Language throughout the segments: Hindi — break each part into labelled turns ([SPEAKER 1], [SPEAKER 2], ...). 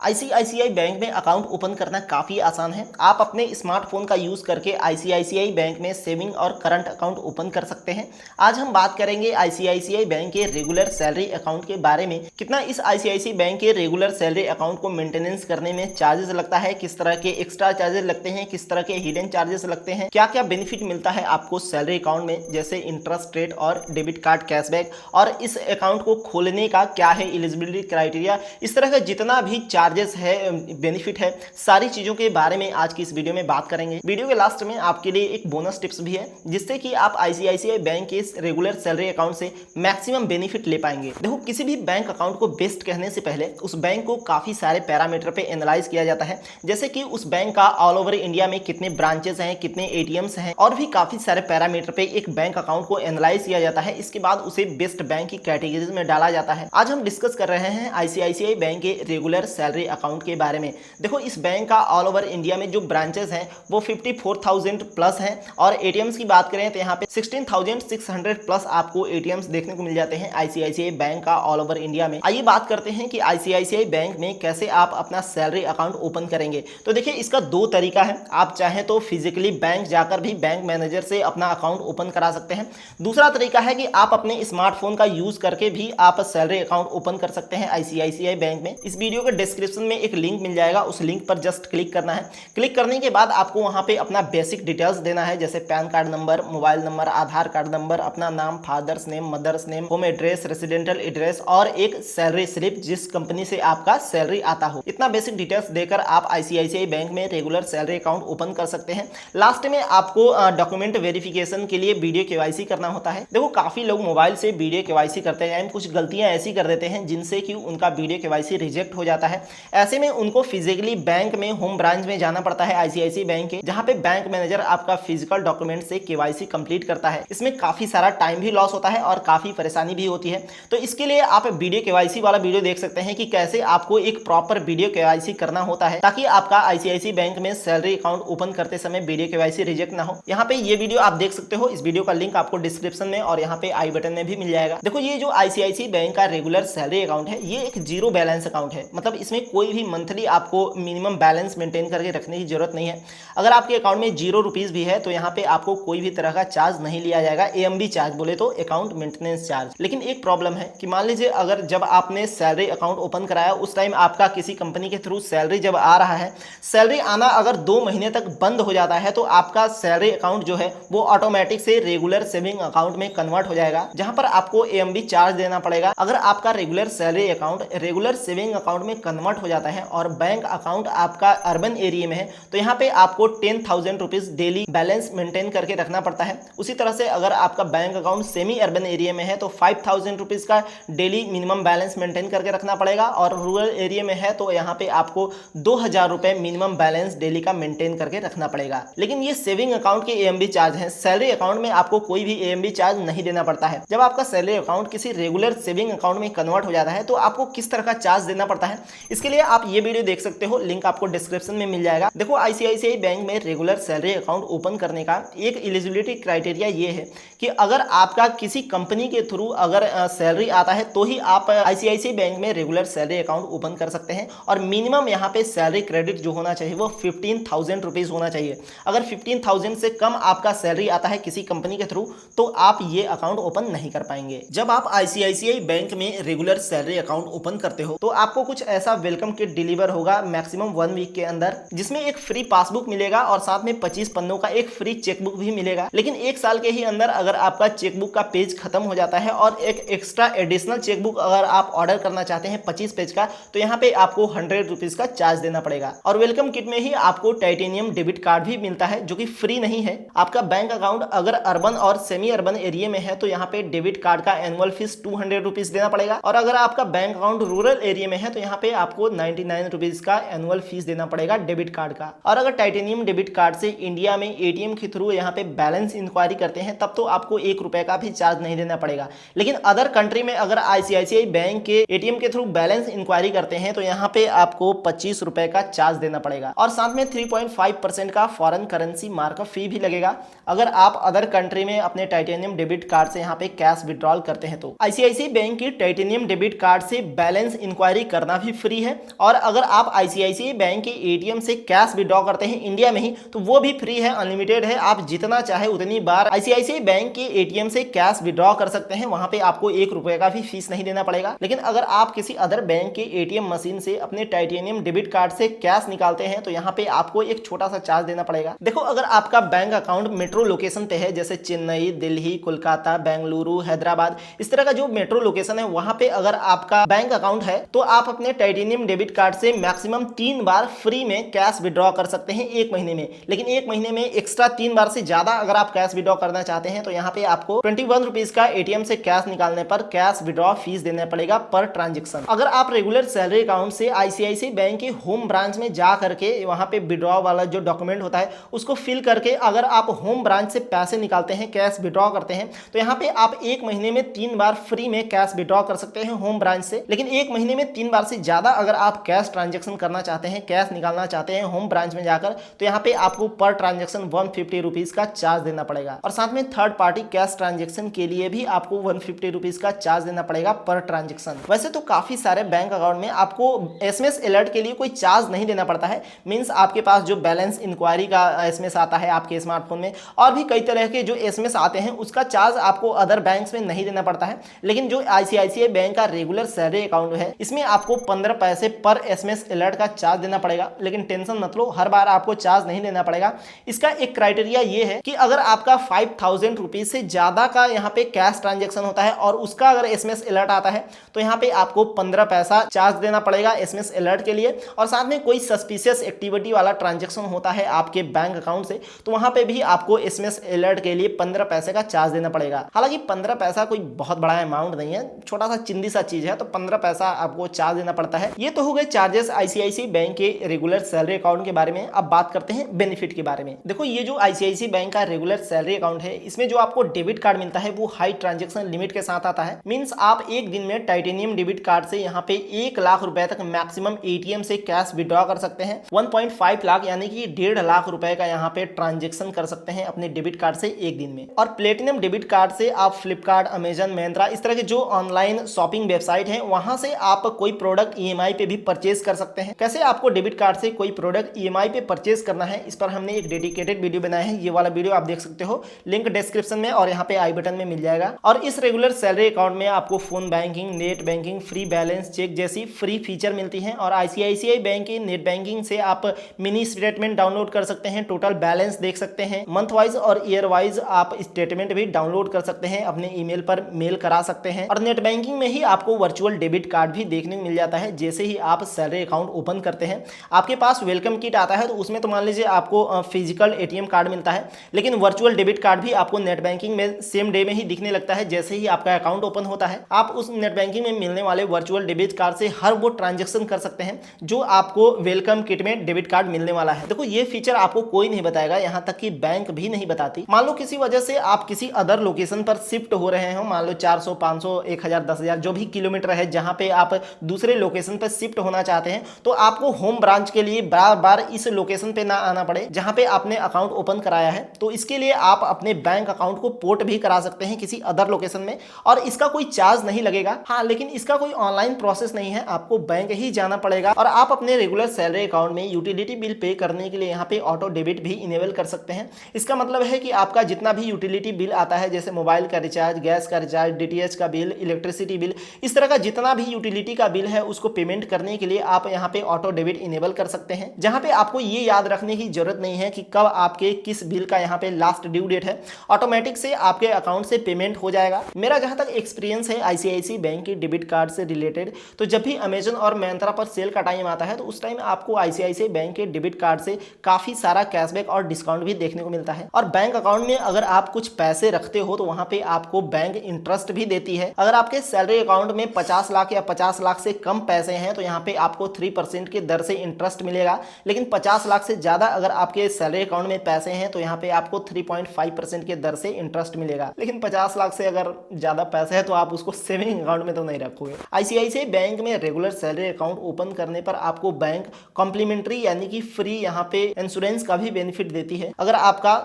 [SPEAKER 1] आईसीआईसीआई बैंक में अकाउंट ओपन करना काफ़ी आसान है। आप अपने स्मार्टफोन का यूज़ करके आईसीआईसीआई बैंक में सेविंग और करंट अकाउंट ओपन कर सकते हैं। आज हम बात करेंगे आईसीआईसीआई बैंक के रेगुलर सैलरी अकाउंट के बारे में। कितना इस आईसीआईसीआई बैंक के रेगुलर सैलरी अकाउंट को मेंटेनेंस करने में चार्जेस लगता है, किस तरह के एक्स्ट्रा चार्जेस लगते हैं, किस तरह के हिडन चार्जेस लगते हैं, क्या क्या बेनिफिट मिलता है आपको सैलरी अकाउंट में, जैसे इंटरेस्ट रेट और डेबिट कार्ड कैशबैक, और इस अकाउंट को खोलने का क्या है एलिजिबिलिटी क्राइटेरिया, इस तरह का जितना भी चार्जेस है, बेनिफिट है, सारी चीजों के बारे में आज की इस वीडियो में बात करेंगे। वीडियो के लास्ट में आपके लिए एक बोनस टिप्स भी है जिससे कि आप आईसीआईसीआई बैंक के इस रेगुलर सैलरी अकाउंट से मैक्सिमम बेनिफिट ले पाएंगे। देखो, किसी भी बैंक अकाउंट को बेस्ट कहने से पहले उस बैंक को काफी सारे पैरामीटर पे एनालाइज किया जाता है, जैसे कि उस बैंक का ऑल ओवर इंडिया में कितने ब्रांचेस हैं, कितने एटीएम्स हैं, और भी काफी सारे पैरामीटर पे एक बैंक अकाउंट को एनालाइज किया जाता है। इसके बाद उसे बेस्ट बैंक की कैटेगरीज में डाला जाता है। आज हम डिस्कस कर रहे हैं आईसीआईसीआई बैंक के रेगुलर सैलरी अकाउंट के बारे में। देखो, इस बैंक का ऑल ओवर इंडिया में जो ब्रांचेस हैं वो 54,000 प्लस हैं, और एटीएम्स की बात करें तो यहाँ पे 16,600 प्लस आपको एटीएम्स देखने को मिल जाते हैं आईसीआईसीआई बैंक का ऑल ओवर इंडिया में। आइए बात करते हैं कि आईसीआईसीआई बैंक में कैसे आप अपना सैलरी अकाउंट ओपन करेंगे। तो देखिए, इसका दो तरीका है। आप चाहें तो फिजिकली बैंक जाकर भी बैंक मैनेजर से अपना अकाउंट ओपन करा सकते हैं। दूसरा तरीका है कि आप अपने स्मार्टफोन का यूज करके भी आप सैलरी अकाउंट ओपन कर सकते हैं आईसीआईसीआई बैंक में। इस वीडियो के डिस्क्रिप्शन में एक लिंक मिल जाएगा, उस लिंक पर जस्ट क्लिक करना है। क्लिक करने के बाद आपको वहां पे अपना बेसिक डिटेल्स देना है, जैसे PAN card number, mobile number, Aadhaar card number, अपना नाम, father's name, mother's name, home address, residential address, और एक सैलरी स्लिप जिस कंपनी से आपका सैलरी आता हो। इतना बेसिक डिटेल्स देकर आप आईसीआईसीआई बैंक में रेगुलर सैलरी अकाउंट ओपन कर सकते हैं। लास्ट में आपको डॉक्यूमेंट वेरिफिकेशन के लिए वीडियो केवाईसी करना होता है। देखो, काफी लोग मोबाइल से वीडियो केवाईसी करते हैं, कुछ गलतियां ऐसी कर देते हैं जिनसे कि उनका वीडियो केवाईसी रिजेक्ट हो जाता है। ऐसे में उनको फिजिकली बैंक में होम ब्रांच में जाना पड़ता है आईसीआईसीआई बैंक के, जहां पे बैंक मैनेजर आपका फिजिकल डॉक्यूमेंट से केवाईसी कंप्लीट करता है। इसमें काफी सारा टाइम भी लॉस होता है और काफी परेशानी भी होती है। तो इसके लिए आप वीडियो केवाईसी वाला वीडियो देख सकते हैं कि कैसे आपको एक प्रॉपर वीडियो केवाईसी करना होता है, ताकि आपका आईसीआईसीआई बैंक में सैलरी अकाउंट ओपन करते समय वीडियो केवाईसी रिजेक्ट ना हो। यहाँ पे ये वीडियो आप देख सकते हो। इस वीडियो का लिंक आपको डिस्क्रिप्शन में और यहाँ पे आई बटन में भी मिल जाएगा। देखो, ये जो आईसीआईसीआई बैंक का रेगुलर सैलरी अकाउंट है, ये एक जीरो बैलेंस अकाउंट है। मतलब इसमें कोई भी मंथली आपको मिनिमम बैलेंस मेंटेन करके रखने की जरूरत नहीं है। अगर आपके अकाउंट में ₹0 भी है तो यहाँ पे आपको कोई भी तरह का चार्ज नहीं लिया जाएगा, एएमबी चार्ज बोले तो अकाउंट मेंटेनेंस चार्ज। लेकिन एक प्रॉब्लम है कि मान लीजिए अगर जब आपने सैलरी अकाउंट ओपन कराया उस टाइम आपका किसी कंपनी के थ्रू सैलरी जब आ रहा है, सैलरी आना अगर 2 महीने तक बंद हो जाता है तो आपका सैलरी अकाउंट जो है वो ऑटोमेटिक से रेगुलर सेविंग अकाउंट में कन्वर्ट हो जाएगा, जहां पर आपको एएमबी चार्ज देना पड़ेगा। अगर आपका regular salary account regular saving account में कन्वर्ट हो जाता है और बैंक अकाउंट आपका अर्बन एरिया में है तो यहाँ पे आपको 10,000 रुपीज डेली बैलेंस मेंटेन करके रखना पड़ता है। उसी तरह से अगर आपका bank account semi urban area में है तो 5,000 रुपीज का डेली मिनिमम बैलेंस मेंटेन करके रखना पड़ेगा, और रूरल एरिया में है तो यहाँ पे आपको 2,000 रुपए मिनिमम बैलेंस डेली का मेंटेन करके रखना पड़ेगा। लेकिन ये सेविंग अकाउंट के एएमबी चार्ज है। सैलरी अकाउंट में आपको कोई भी एएमबी चार्ज नहीं देना पड़ता है। जब आपका सैलरी अकाउंट किसी रेगुलर सेविंग अकाउंट में कन्वर्ट हो जाता है तो आपको किस तरह का चार्ज देना पड़ता है, इसके लिए आप ये वीडियो देख सकते हो, लिंक आपको डिस्क्रिप्शन में मिल जाएगा। देखो, आईसीआईसीआई बैंक में रेगुलर सैलरी अकाउंट ओपन करने का एक एलिजिबिलिटी क्राइटेरिया ये है कि अगर आपका किसी कंपनी के थ्रू अगर सैलरी आता है तो ही आप आईसीआईसीआई बैंक में रेगुलर सैलरी अकाउंट ओपन कर सकते हैं। और मिनिमम यहाँ पे सैलरी क्रेडिट जो होना चाहिए वो 15,000 रुपीज होना चाहिए। अगर 15,000 से कम आपका सैलरी आता है किसी कंपनी के थ्रू तो आप ये अकाउंट ओपन नहीं कर पाएंगे। जब आप आईसीआईसीआई बैंक में रेगुलर सैलरी अकाउंट ओपन करते हो तो आपको कुछ ऐसा वेलकम किट डिलीवर होगा मैक्सिमम 1 वीक के अंदर, जिसमें एक फ्री पासबुक मिलेगा और साथ में 25 पन्नों का एक फ्री चेकबुक भी मिलेगा। लेकिन 1 साल के ही अंदर अगर आपका चेकबुक का पेज खत्म हो जाता है और एक एक्स्ट्रा एडिशनल चेकबुक अगर आप ऑर्डर करना चाहते हैं 25 पेज का, तो यहाँ पे आपको 100 रुपीज का चार्ज देना पड़ेगा। और वेलकम किट में ही आपको टाइटेनियम डेबिट कार्ड भी मिलता है जो कि फ्री नहीं है। आपका बैंक अकाउंट अगर अर्बन और सेमी अर्बन एरिया में है तो यहाँ पे डेबिट कार्ड का एनुअल फीस 200 रुपीज देना पड़ेगा, और अगर आपका बैंक अकाउंट रूरल एरिया में है तो यहाँ पे आपको 99 रुपीज का एनुअल फीस देना पड़ेगा डेबिट कार्ड का। और अगर टाइटेनियम डेबिट कार्ड से इंडिया में एटीएम के थ्रू यहाँ पे बैलेंस इंक्वायरी करते हैं तब तो आपको 1 रुपए का भी चार्ज नहीं देना पड़ेगा। लेकिन अदर कंट्री में अगर आईसीआईसीआई बैंक के एटीएम के थ्रू बैलेंस इंक्वायरी करते हैं तो यहाँ पे आपको 25 रुपए का चार्ज देना पड़ेगा, और साथ में 3.5% का फॉरेन करेंसी मार्कअप फी भी लगेगा अगर आप अदर कंट्री में अपने टाइटेनियम डेबिट कार्ड से यहाँ पे कैश विड्रॉल करते हैं तो। आईसीआईसीआई बैंक की टाइटेनियम डेबिट कार्ड से बैलेंस इंक्वायरी करना भी फ्री है है। और अगर आप आईसीआईसीआई बैंक के एटीएम से कैश विड्रॉ करते हैं इंडिया में ही तो वो भी फ्री है, अनलिमिटेड है। आप जितना चाहे उतनी बार आईसीआईसीआई बैंक के एटीएम से कैश विड्रॉ कर सकते हैं, वहां पे आपको 1 रुपए का भी फीस नहीं देना पड़ेगा। लेकिन अगर आप किसी अदर बैंक के एटीएम मशीन से अपने टाइटेनियम डेबिट कार्ड से कैश निकालते हैं तो यहाँ पे आपको एक छोटा सा चार्ज देना पड़ेगा। देखो, अगर आपका बैंक अकाउंट मेट्रो लोकेशन पे है, जैसे चेन्नई, दिल्ली, कोलकाता, बेंगलुरु, हैदराबाद, इस तरह का जो मेट्रो लोकेशन है वहां पे अगर आपका बैंक अकाउंट है तो आप अपने टाइटेनियम डेबिट कार्ड से मैक्सिमम 3 बार फ्री में कैश विड्रॉ कर सकते हैं 1 महीने में। लेकिन 1 महीने में एक्स्ट्रा 3 बार से ज्यादा अगर आप कैश विड्रॉ करना चाहते हैं तो यहाँ पे आपको 21 रुपीज का एटीएम से कैश निकालने पर कैश विड्रॉ फीस देना पड़ेगा पर ट्रांजेक्शन। अगर आप रेगुलर सैलरी अकाउंट से आईसीआईसीआई बैंक के होम ब्रांच में जा करके वहां पे विड्रॉ वाला जो डॉक्यूमेंट होता है उसको फिल करके अगर आप होम ब्रांच से पैसे निकालते हैं, कैश विड्रॉ करते हैं, तो यहाँ पे आप 1 महीने में 3 बार फ्री में कैश विड्रॉ कर सकते हैं होम ब्रांच से। लेकिन 1 महीने में 3 बार से ज्यादा अगर आप कैश ट्रांजेक्शन करना चाहते हैं, कैश निकालना चाहते हैं होम ब्रांच में जाकर, तो यहाँ पे आपको पर ट्रांजेक्शन 150 रुपीज का चार्ज देना पड़ेगा। और साथ में थर्ड पार्टी कैश ट्रांजेक्शन के लिए भी आपको 150 रुपीज का चार्ज देना पड़ेगा पर ट्रांजेक्शन। वैसे तो काफी सारे बैंक अकाउंट में आपको एसएमएस अलर्ट के लिए कोई चार्ज नहीं देना पड़ता है। मींस आपके पास जो बैलेंस इंक्वायरी का एसएमएस आता है आपके स्मार्टफोन में, और भी कई तरह के जो एसएमएस आते हैं, उसका चार्ज आपको अदर बैंक्स में नहीं देना पड़ता है। लेकिन जो आईसीआईसीआई बैंक का रेगुलर सैलरी अकाउंट है, इसमें आपको 15 पैसे पर एसएमएस अलर्ट का चार्ज देना पड़ेगा। लेकिन टेंशन मत लो, हर बार आपको चार्ज नहीं देना पड़ेगा। इसका एक क्राइटेरिया ये है कि अगर आपका 5000 रुपीज से ज्यादा का यहाँ पे कैश ट्रांजेक्शन होता है और उसका अगर एसएमएस अलर्ट आता है तो यहाँ पे आपको 15 पैसा चार्ज देना पड़ेगा एसएमएस अलर्ट के लिए। और साथ में कोई सस्पिशियस एक्टिविटी वाला ट्रांजेक्शन होता है आपके बैंक अकाउंट से तो वहां पे भी आपको एसएमएस अलर्ट के लिए 15 पैसे का चार्ज देना पड़ेगा। हालांकि 15 पैसा कोई बहुत बड़ा अमाउंट नहीं है, छोटा सा चिंदी सा चीज है, तो 15 पैसा आपको चार्ज देना पड़ता है। ये तो हो गए चार्जेस आईसीआईसीआई बैंक के रेगुलर सैलरी अकाउंट के बारे में। अब बात करते हैं बेनिफिट के बारे में। देखो, ये जो आईसीआईसीआई बैंक का रेगुलर सैलरी अकाउंट है, इसमें जो आपको डेबिट कार्ड मिलता है वो हाई ट्रांजेक्शन लिमिट के साथ आता है। मींस आप एक दिन में टाइटेनियम डेबिट कार्ड से यहाँ पे 1 लाख रुपए तक मैक्सिमम एटीएम से कैश विड्रॉ कर सकते हैं। 1.5 लाख यानी कि 1.5 लाख रुपए का यहाँ पे ट्रांजेक्शन कर सकते हैं अपने डेबिट कार्ड से एक दिन में। और प्लेटिनम डेबिट कार्ड से आप फ्लिपकार्ट, अमेजन, मिंत्रा, इस तरह के जो ऑनलाइन शॉपिंग वेबसाइट है वहां से आप कोई प्रोडक्ट ईएमआई पे भी परचेज कर सकते हैं। कैसे आपको डेबिट कार्ड से कोई प्रोडक्ट ईएमआई पे परचेज करना है, इस पर हमने एक डेडिकेटेड वीडियो बनाया है। ये वाला वीडियो आप देख सकते हो, लिंक डिस्क्रिप्शन में और यहाँ पे आई बटन में मिल जाएगा। और इस रेगुलर सैलरी अकाउंट में आपको phone banking, net banking, free balance check जैसी फ्री फीचर मिलती है। और आईसीआईसीआई बैंक की नेट बैंकिंग से आप मिनी स्टेटमेंट डाउनलोड कर सकते हैं, टोटल बैलेंस देख सकते हैं, मंथ वाइज और ईयर वाइज आप स्टेटमेंट भी डाउनलोड कर सकते हैं, अपने ईमेल पर मेल करा सकते हैं। और नेट बैंकिंग में ही आपको वर्चुअल डेबिट कार्ड भी देखने को मिल जाता है। जैसे ही आप सैलरी अकाउंट ओपन करते हैं, आपके पास वेलकम किट आता है, तो उसमें तो मान लीजिए आपको फिजिकल एटीएम कार्ड मिलता है, लेकिन वर्चुअल डेबिट कार्ड भी आपको नेट बैंकिंग में सेम डे में ही दिखने लगता है। जैसे ही आपका अकाउंट ओपन होता है, आप उस नेट बैंकिंग में मिलने वाले वर्चुअल डेबिट कार्ड से हर वो ट्रांजेक्शन कर सकते हैं जो आपको वेलकम किट में डेबिट कार्ड मिलने वाला है। देखो, ये फीचर आपको कोई नहीं बताएगा, यहाँ तक कि बैंक भी नहीं बताती। मान लो किसी वजह से आप किसी अदर लोकेशन पर शिफ्ट हो रहे हो, मान लो 400, 500, 1000, 10,000 जो भी किलोमीटर है जहां पे आप दूसरे लोकेशन पर शिफ्ट होना चाहते हैं, तो आपको होम ब्रांच के लिए बार बार इस लोकेशन पे ना आना पड़े जहां पे आपने अकाउंट ओपन कराया है। तो इसके लिए आप अपने बैंक अकाउंट को पोर्ट भी करा सकते हैं किसी अदर लोकेशन में, और इसका कोई चार्ज नहीं लगेगा। हाँ, लेकिन इसका कोई ऑनलाइन प्रोसेस नहीं है, आपको बैंक ही जाना पड़ेगा। और आप अपने रेगुलर सैलरी अकाउंट में यूटिलिटी बिल पे करने के लिए यहाँ पे ऑटो डेबिट भी इनेबल कर सकते हैं। इसका मतलब है कि आपका जितना भी यूटिलिटी बिल आता है, जैसे मोबाइल का रिचार्ज, गैस का रिचार्ज, डीटीएच का बिल, इलेक्ट्रिसिटी बिल, इस तरह का जितना भी यूटिलिटी का बिल है उसको पेमेंट करने के लिए आप यहाँ पे ऑटो डेबिट इनेबल कर सकते हैं। जहां पे आपको ये याद रखने की जरूरत नहीं है कि कब आपके किस बिल का यहाँ पे लास्ट ड्यू डेट है, ऑटोमेटिक से आपके अकाउंट से पेमेंट हो जाएगा। मेरा जहां तक एक्सपीरियंस है आईसीआईसीआई बैंक के डेबिट कार्ड से रिलेटेड, तो जब भी अमेजन और मिंत्रा पर सेल का टाइम आता है तो उस टाइम आपको आईसीआईसीआई बैंक के डेबिट कार्ड से काफी सारा कैशबैक और डिस्काउंट भी देखने को मिलता है। और बैंक अकाउंट में अगर आप कुछ पैसे रखते हो तो वहां पे आपको बैंक इंटरेस्ट भी देती है। अगर आपके सैलरी अकाउंट में 50 लाख या 50 लाख से कम पैसे हैं तो यहाँ पे आपको 3% की दर से इंटरेस्ट मिलेगा। लेकिन 50 लाख से ज्यादा अगर आपके सैलरी अकाउंट में पैसे हैं तो यहाँ पे आपको 3.5% की दर से इंटरेस्ट मिलेगा। लेकिन 50 लाख से अगर ज्यादा पैसे है तो आप उसको सेविंग अकाउंट में तो नहीं रखोगे। आईसीआईसीआई बैंक में रेगुलर सैलरी अकाउंट ओपन करने पर आपको बैंक कॉम्प्लीमेंट्री यानी कि फ्री यहाँ पे इंश्योरेंस का भी बेनिफिट देती है। अगर आपका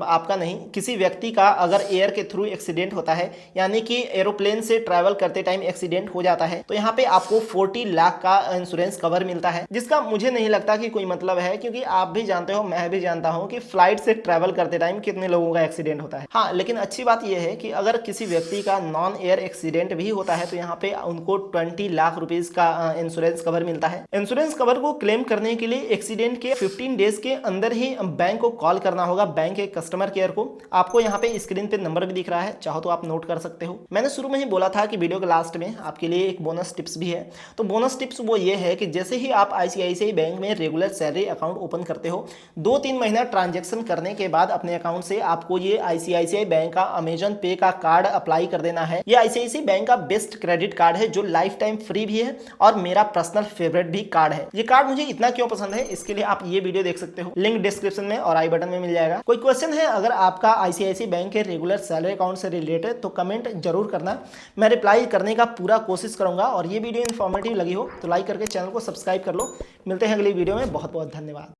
[SPEAKER 1] आपका नहीं, किसी व्यक्ति का अगर एयर के थ्रू एक्सीडेंट होता है, यानी कि एरोप्लेन से ट्रैवल करते टाइम एक्सीडेंट हो जाता है, तो यहाँ पे आपको 40 लाख का इंश्योरेंस कवर मिलता है, जिसका मुझे नहीं लगता कि कोई मतलब है, क्योंकि आप भी जानते हो, मैं भी जानता हूं कि फ्लाइट से ट्रैवल करते टाइम कितने लोगों का एक्सीडेंट होता है। हाँ, लेकिन अच्छी बात यह है कि अगर किसी व्यक्ति का नॉन एयर एक्सीडेंट भी होता है तो यहाँ पे उनको 20 लाख रुपीज का इंश्योरेंस कवर मिलता है। इंश्योरेंस कवर को क्लेम करने के लिए एक्सीडेंट के 15 डेज के अंदर ही बैंक को कॉल करना होगा, बैंक के कस्टमर केयर को। आपको यहाँ पे स्क्रीन पे नंबर भी दिख रहा है, चाहो तो आप नोट कर सकते हो। मैंने शुरू में ही बोला था कि वीडियो के लास्ट में आपके लिए एक बोनस टिप्स भी है। तो बोनस टिप्स वो ये है कि जैसे ही आप आईसीआईसीआई बैंक में रेगुलर सैलरी अकाउंट ओपन करते हो, 2-3 महीना ट्रांजेक्शन करने के बाद अपने अकाउंट से आपको ये आईसीआईसीआई बैंक का अमेजन पे का कार्ड अप्लाई कर देना है। ये आईसीआईसीआई बैंक का बेस्ट क्रेडिट कार्ड है जो लाइफ टाइम फ्री भी है और मेरा पर्सनल फेवरेट भी कार्ड है। ये कार्ड मुझे इतना क्यों पसंद है, इसके लिए आप ये वीडियो देख सकते हो, लिंक डिस्क्रिप्शन में और आई बटन में मिल जाएगा। कोई क्वेश्चन है अगर आपका आईसीआईसीआई बैंक के रेगुलर सैलरी अकाउंट से रिलेटेड, तो कमेंट जरूर करना, मैं रिप्लाई करने का पूरा कोशिश करूंगा। और ये वीडियो इन्फॉर्मेटिव लगी हो तो लाइक करके चैनल को सब्सक्राइब कर लो। मिलते हैं अगली वीडियो में, बहुत बहुत धन्यवाद।